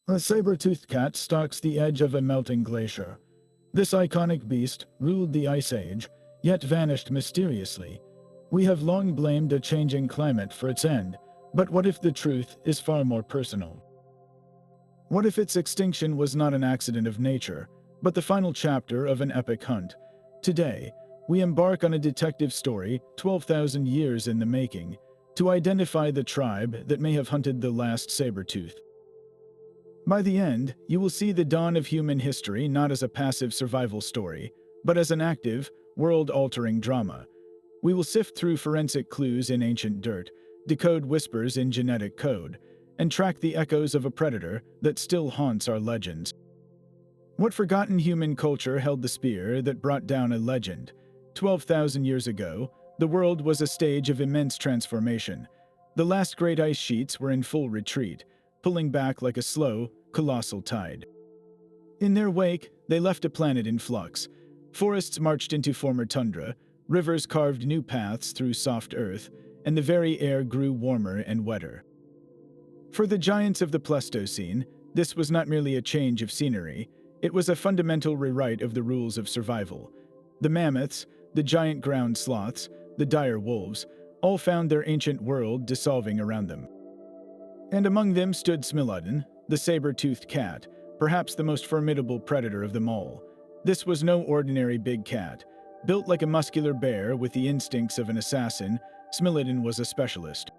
A saber-toothed cat stalks the edge of a melting glacier. This iconic beast ruled the Ice Age, yet vanished mysteriously. We have long blamed a changing climate for its end, but what if the truth is far more personal? What if its extinction was not an accident of nature, but the final chapter of an epic hunt? Today, we embark on a detective story 12,000 years in the making, to identify the tribe that may have hunted the last saber-tooth. By the end, you will see the dawn of human history not as a passive survival story, but as an active, world-altering drama. We will sift through forensic clues in ancient dirt, decode whispers in genetic code, and track the echoes of a predator that still haunts our legends. What forgotten human culture held the spear that brought down a legend? 12,000 years ago, the world was a stage of immense transformation. The last great ice sheets were in full retreat, pulling back like a slow, colossal tide. In their wake, they left a planet in flux. Forests marched into former tundra, rivers carved new paths through soft earth, and the very air grew warmer and wetter. For the giants of the Pleistocene, this was not merely a change of scenery, it was a fundamental rewrite of the rules of survival. The mammoths, the giant ground sloths, the dire wolves, all found their ancient world dissolving around them. And among them stood Smilodon, the saber-toothed cat, perhaps the most formidable predator of them all. This was no ordinary big cat. Built like a muscular bear with the instincts of an assassin, Smilodon was a specialist.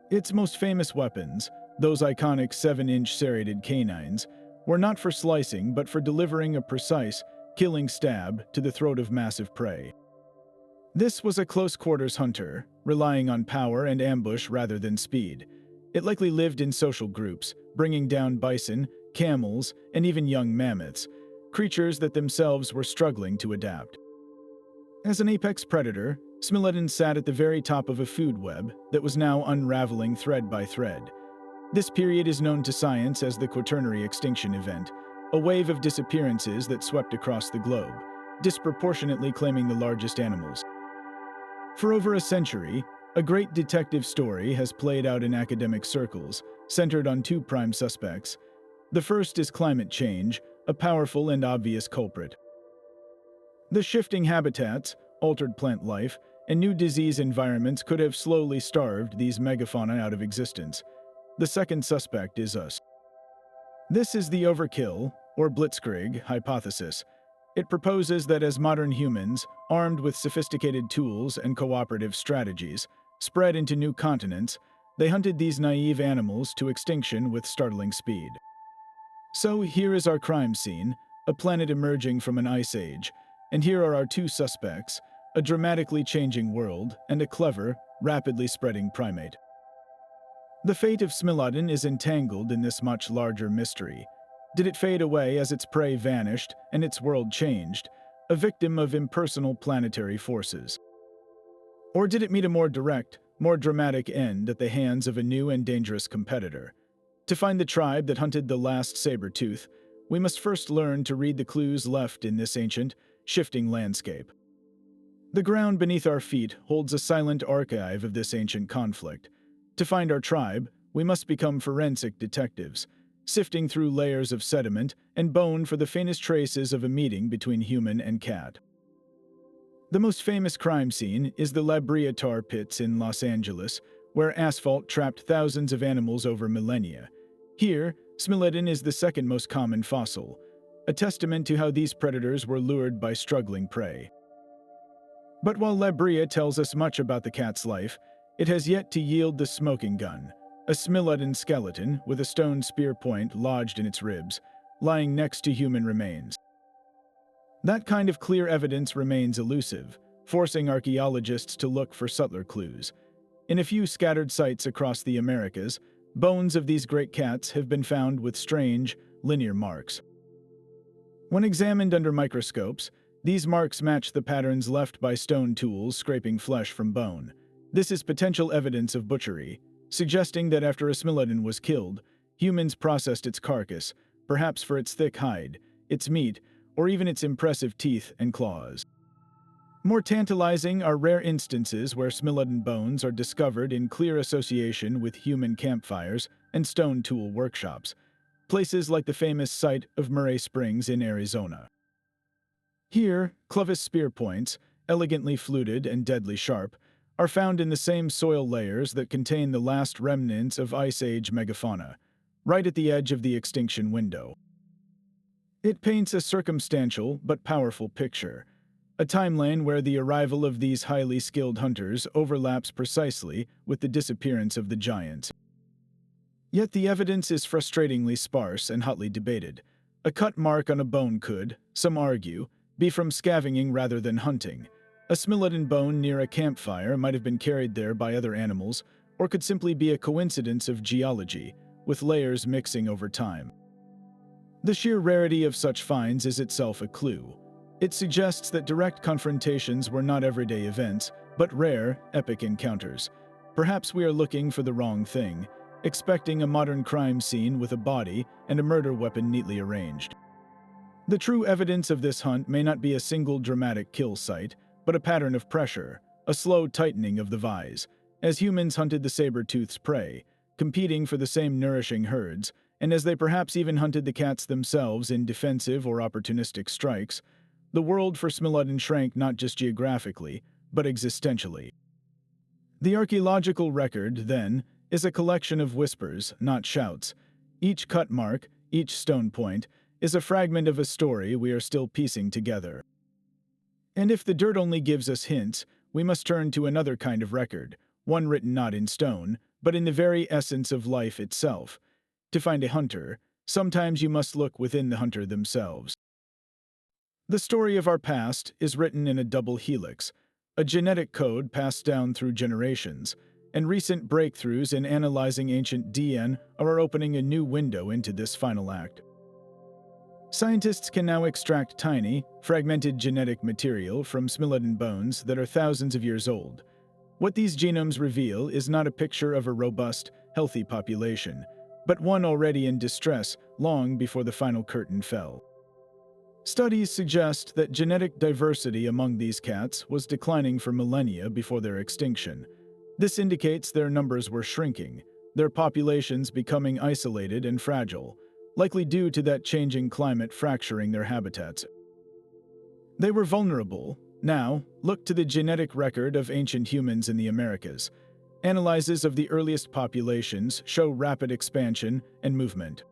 Its most famous weapons, those iconic 7-inch serrated canines, were not for slicing but for delivering a precise, killing stab to the throat of massive prey. This was a close-quarters hunter, relying on power and ambush rather than speed. It likely lived in social groups, bringing down bison, camels, and even young mammoths, creatures that themselves were struggling to adapt. As an apex predator, Smilodon sat at the very top of a food web that was now unraveling thread by thread. This period is known to science as the Quaternary extinction event, a wave of disappearances that swept across the globe, disproportionately claiming the largest animals. For over a century, a great detective story has played out in academic circles, centered on two prime suspects. The first is climate change, a powerful and obvious culprit. The shifting habitats, altered plant life, and new disease environments could have slowly starved these megafauna out of existence. The second suspect is us. This is the overkill, or blitzkrieg, hypothesis. It proposes that as modern humans, armed with sophisticated tools and cooperative strategies, spread into new continents, they hunted these naive animals to extinction with startling speed. So here is our crime scene, a planet emerging from an ice age, and here are our two suspects, a dramatically changing world and a clever, rapidly spreading primate. The fate of Smilodon is entangled in this much larger mystery. Did it fade away as its prey vanished and its world changed, a victim of impersonal planetary forces? Or did it meet a more direct, more dramatic end at the hands of a new and dangerous competitor? To find the tribe that hunted the last saber-tooth, we must first learn to read the clues left in this ancient, shifting landscape. The ground beneath our feet holds a silent archive of this ancient conflict. To find our tribe, we must become forensic detectives, sifting through layers of sediment and bone for the faintest traces of a meeting between human and cat. The most famous crime scene is the La Brea tar pits in Los Angeles, where asphalt trapped thousands of animals over millennia. Here, Smilodon is the second most common fossil, a testament to how these predators were lured by struggling prey. But while La Brea tells us much about the cat's life, it has yet to yield the smoking gun, a Smilodon skeleton with a stone spear point lodged in its ribs, lying next to human remains. That kind of clear evidence remains elusive, forcing archaeologists to look for subtler clues. In a few scattered sites across the Americas, bones of these great cats have been found with strange, linear marks. When examined under microscopes, these marks match the patterns left by stone tools scraping flesh from bone. This is potential evidence of butchery, suggesting that after a Smilodon was killed, humans processed its carcass, perhaps for its thick hide, its meat, or even its impressive teeth and claws. More tantalizing are rare instances where Smilodon bones are discovered in clear association with human campfires and stone tool workshops. places like the famous site of Murray Springs in Arizona. Here, Clovis spear points, elegantly fluted and deadly sharp, are found in the same soil layers that contain the last remnants of Ice Age megafauna, right at the edge of the extinction window. It paints a circumstantial but powerful picture, a timeline where the arrival of these highly skilled hunters overlaps precisely with the disappearance of the giants. Yet the evidence is frustratingly sparse and hotly debated. A cut mark on a bone could, some argue, be from scavenging rather than hunting. A Smilodon bone near a campfire might have been carried there by other animals, or could simply be a coincidence of geology, with layers mixing over time. The sheer rarity of such finds is itself a clue. It suggests that direct confrontations were not everyday events, but rare, epic encounters. Perhaps we are looking for the wrong thing, expecting a modern crime scene with a body and a murder weapon neatly arranged. The true evidence of this hunt may not be a single dramatic kill site, but a pattern of pressure, a slow tightening of the vise, as humans hunted the saber-tooth's prey, competing for the same nourishing herds, and as they perhaps even hunted the cats themselves in defensive or opportunistic strikes, the world for Smilodon shrank not just geographically, but existentially. The archaeological record, then, is a collection of whispers, not shouts. Each cut mark, each stone point, is a fragment of a story we are still piecing together. And if the dirt only gives us hints, we must turn to another kind of record, one written not in stone, but in the very essence of life itself. To find a hunter, sometimes you must look within the hunter themselves. The story of our past is written in a double helix, a genetic code passed down through generations, and recent breakthroughs in analyzing ancient DNA are opening a new window into this final act. Scientists can now extract tiny, fragmented genetic material from Smilodon bones that are thousands of years old. What these genomes reveal is not a picture of a robust, healthy population, but one already in distress long before the final curtain fell. Studies suggest that genetic diversity among these cats was declining for millennia before their extinction. This indicates their numbers were shrinking, their populations becoming isolated and fragile, likely due to that changing climate fracturing their habitats. They were vulnerable. Now, look to the genetic record of ancient humans in the Americas. Analyses of the earliest populations show rapid expansion and movement.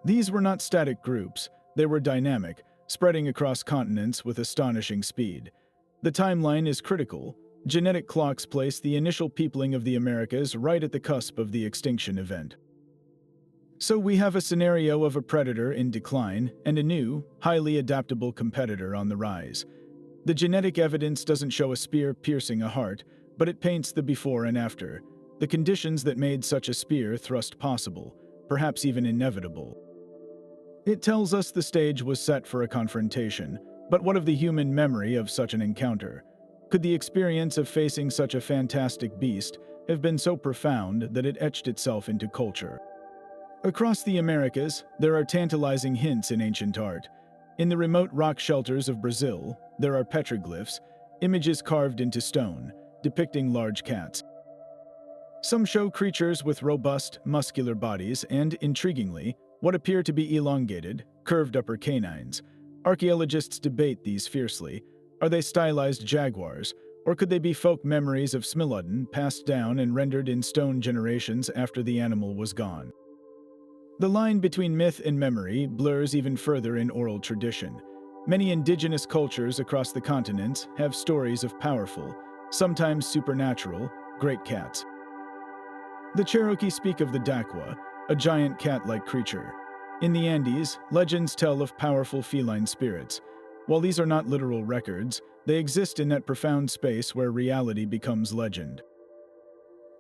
These were not static groups, they were dynamic, spreading across continents with astonishing speed. The timeline is critical. Genetic clocks place the initial peopling of the Americas right at the cusp of the extinction event. So we have a scenario of a predator in decline and a new, highly adaptable competitor on the rise. The genetic evidence doesn't show a spear piercing a heart, but it paints the before and after, the conditions that made such a spear thrust possible, perhaps even inevitable. It tells us the stage was set for a confrontation, but what of the human memory of such an encounter? Could the experience of facing such a fantastic beast have been so profound that it etched itself into culture? Across the Americas, there are tantalizing hints in ancient art. In the remote rock shelters of Brazil, there are petroglyphs, images carved into stone, depicting large cats. Some show creatures with robust, muscular bodies and, intriguingly, what appear to be elongated, curved upper canines. Archaeologists debate these fiercely. Are they stylized jaguars, or could they be folk memories of Smilodon passed down and rendered in stone generations after the animal was gone? The line between myth and memory blurs even further in oral tradition. Many indigenous cultures across the continents have stories of powerful, sometimes supernatural, great cats. The Cherokee speak of the Daqua, a giant cat-like creature. In the Andes, legends tell of powerful feline spirits. While these are not literal records, they exist in that profound space where reality becomes legend.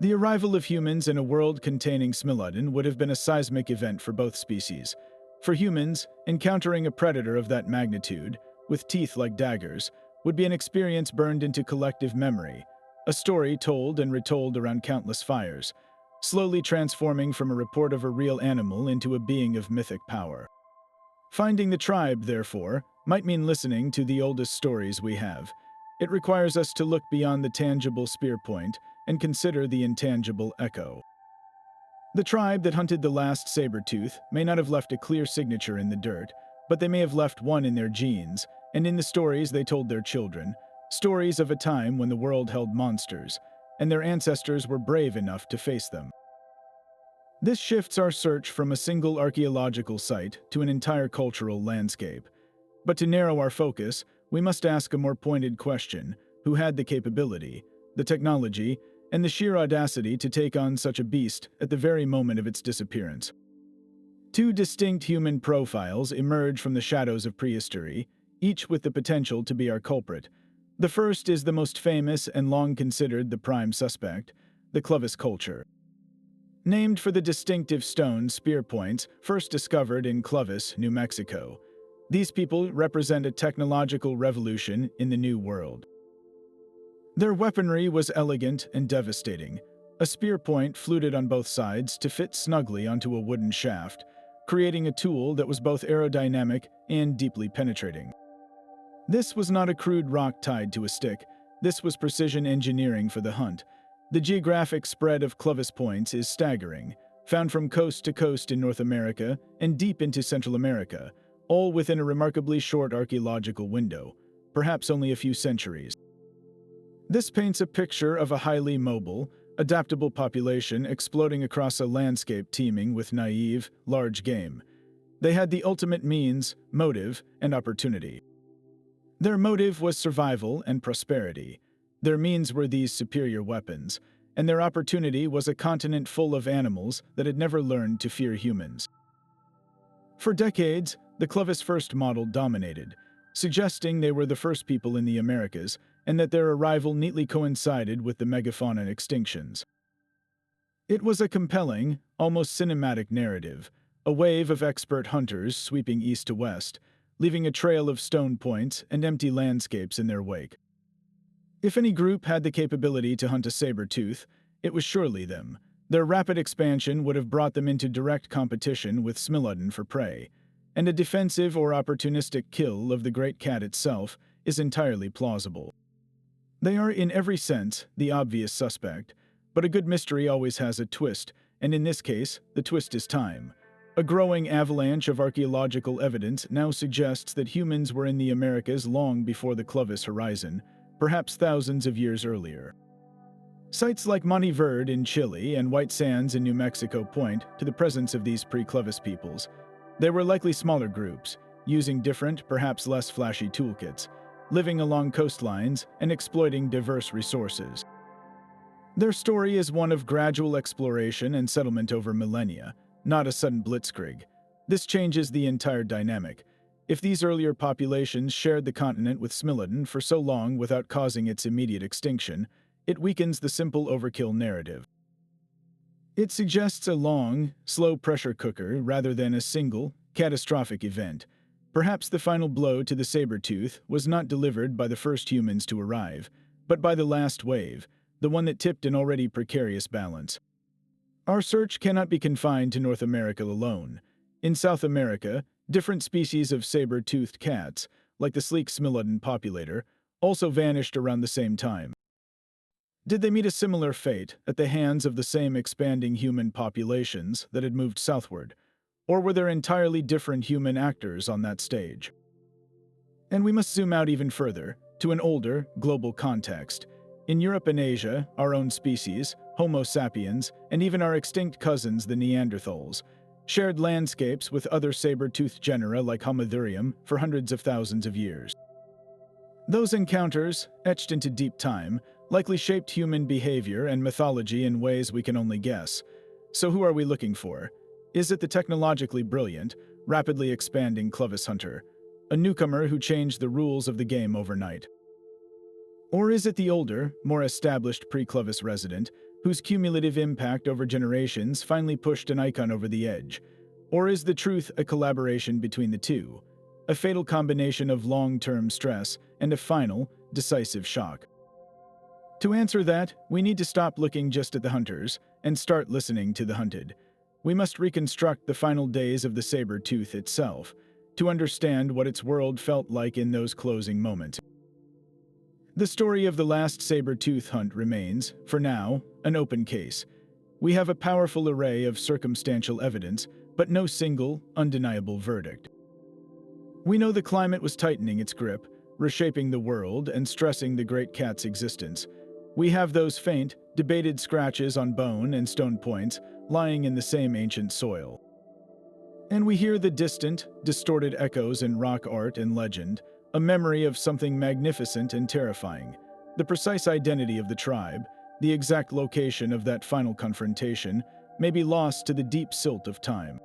The arrival of humans in a world containing Smilodon would have been a seismic event for both species. For humans, encountering a predator of that magnitude, with teeth like daggers, would be an experience burned into collective memory, a story told and retold around countless fires, slowly transforming from a report of a real animal into a being of mythic power. Finding the tribe, therefore, might mean listening to the oldest stories we have. It requires us to look beyond the tangible spear point and consider the intangible echo. The tribe that hunted the last saber-tooth may not have left a clear signature in the dirt, but they may have left one in their genes, and in the stories they told their children, stories of a time when the world held monsters, and their ancestors were brave enough to face them. This shifts our search from a single archaeological site to an entire cultural landscape. But to narrow our focus, we must ask a more pointed question: who had the capability, the technology, and the sheer audacity to take on such a beast at the very moment of its disappearance? Two distinct human profiles emerge from the shadows of prehistory, each with the potential to be our culprit. The first is the most famous and long considered the prime suspect, the Clovis culture. Named for the distinctive stone spear points first discovered in Clovis, New Mexico, these people represent a technological revolution in the New World. Their weaponry was elegant and devastating. A spear point fluted on both sides to fit snugly onto a wooden shaft, creating a tool that was both aerodynamic and deeply penetrating. This was not a crude rock tied to a stick. This was precision engineering for the hunt. The geographic spread of Clovis points is staggering, found from coast to coast in North America and deep into Central America, all within a remarkably short archaeological window, perhaps only a few centuries. This paints a picture of a highly mobile, adaptable population exploding across a landscape teeming with naive, large game. They had the ultimate means, motive, and opportunity. Their motive was survival and prosperity. Their means were these superior weapons, and their opportunity was a continent full of animals that had never learned to fear humans. For decades, the Clovis first model dominated, suggesting they were the first people in the Americas and that their arrival neatly coincided with the megafauna extinctions. It was a compelling, almost cinematic narrative, a wave of expert hunters sweeping east to west, leaving a trail of stone points and empty landscapes in their wake. If any group had the capability to hunt a saber-tooth, it was surely them. Their rapid expansion would have brought them into direct competition with Smilodon for prey, and a defensive or opportunistic kill of the great cat itself is entirely plausible. They are, in every sense, the obvious suspect, but a good mystery always has a twist, and in this case, the twist is time. A growing avalanche of archaeological evidence now suggests that humans were in the Americas long before the Clovis horizon, perhaps thousands of years earlier. Sites like Monte Verde in Chile and White Sands in New Mexico point to the presence of these pre-Clovis peoples. They were likely smaller groups, using different, perhaps less flashy toolkits, living along coastlines and exploiting diverse resources. Their story is one of gradual exploration and settlement over millennia, not a sudden blitzkrieg. This changes the entire dynamic. If these earlier populations shared the continent with Smilodon for so long without causing its immediate extinction, it weakens the simple overkill narrative. It suggests a long, slow pressure cooker rather than a single, catastrophic event. Perhaps the final blow to the saber-tooth was not delivered by the first humans to arrive, but by the last wave, the one that tipped an already precarious balance. Our search cannot be confined to North America alone. In South America, different species of saber-toothed cats, like the sleek Smilodon populator, also vanished around the same time. Did they meet a similar fate at the hands of the same expanding human populations that had moved southward? Or were there entirely different human actors on that stage? And we must zoom out even further, to an older, global context. In Europe and Asia, our own species, Homo sapiens, and even our extinct cousins, the Neanderthals, shared landscapes with other saber-toothed genera like Homodurium for hundreds of thousands of years. Those encounters, etched into deep time, likely shaped human behavior and mythology in ways we can only guess. So who are we looking for? Is it the technologically brilliant, rapidly expanding Clovis hunter, a newcomer who changed the rules of the game overnight? Or is it the older, more established pre-Clovis resident, whose cumulative impact over generations finally pushed an icon over the edge? Or is the truth a collaboration between the two, a fatal combination of long-term stress and a final, decisive shock? To answer that, we need to stop looking just at the hunters and start listening to the hunted. We must reconstruct the final days of the saber-tooth itself, to understand what its world felt like in those closing moments. The story of the last saber-tooth hunt remains, for now, an open case. We have a powerful array of circumstantial evidence, but no single, undeniable verdict. We know the climate was tightening its grip, reshaping the world and stressing the great cat's existence. We have those faint, debated scratches on bone and stone points lying in the same ancient soil. And we hear the distant, distorted echoes in rock art and legend, a memory of something magnificent and terrifying. The precise identity of the tribe, the exact location of that final confrontation, may be lost to the deep silt of time.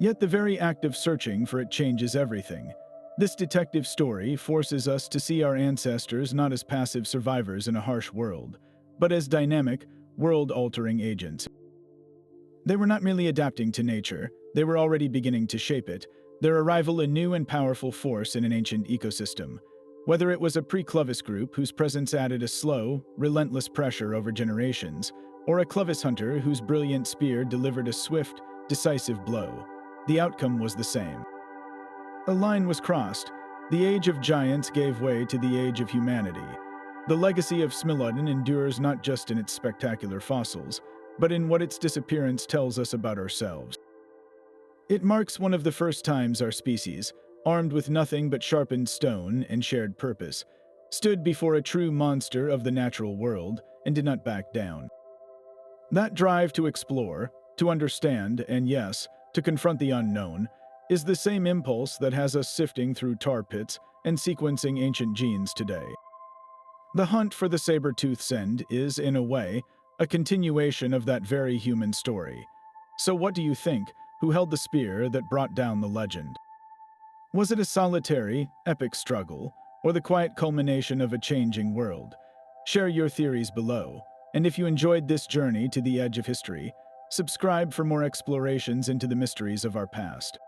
Yet the very act of searching for it changes everything. This detective story forces us to see our ancestors not as passive survivors in a harsh world, but as dynamic, world-altering agents. They were not merely adapting to nature, they were already beginning to shape it, their arrival a new and powerful force in an ancient ecosystem. Whether it was a pre-Clovis group whose presence added a slow, relentless pressure over generations, or a Clovis hunter whose brilliant spear delivered a swift, decisive blow, the outcome was the same. A line was crossed. The age of giants gave way to the age of humanity. The legacy of Smilodon endures not just in its spectacular fossils, but in what its disappearance tells us about ourselves. It marks one of the first times our species, armed with nothing but sharpened stone and shared purpose, stood before a true monster of the natural world and did not back down. That drive to explore, to understand, and yes, to confront the unknown, is the same impulse that has us sifting through tar pits and sequencing ancient genes today. The hunt for the saber-toothed is, in a way, a continuation of that very human story. So what do you think? Who held the spear that brought down the legend? Was it a solitary, epic struggle, or the quiet culmination of a changing world? Share your theories below, and if you enjoyed this journey to the edge of history, subscribe for more explorations into the mysteries of our past.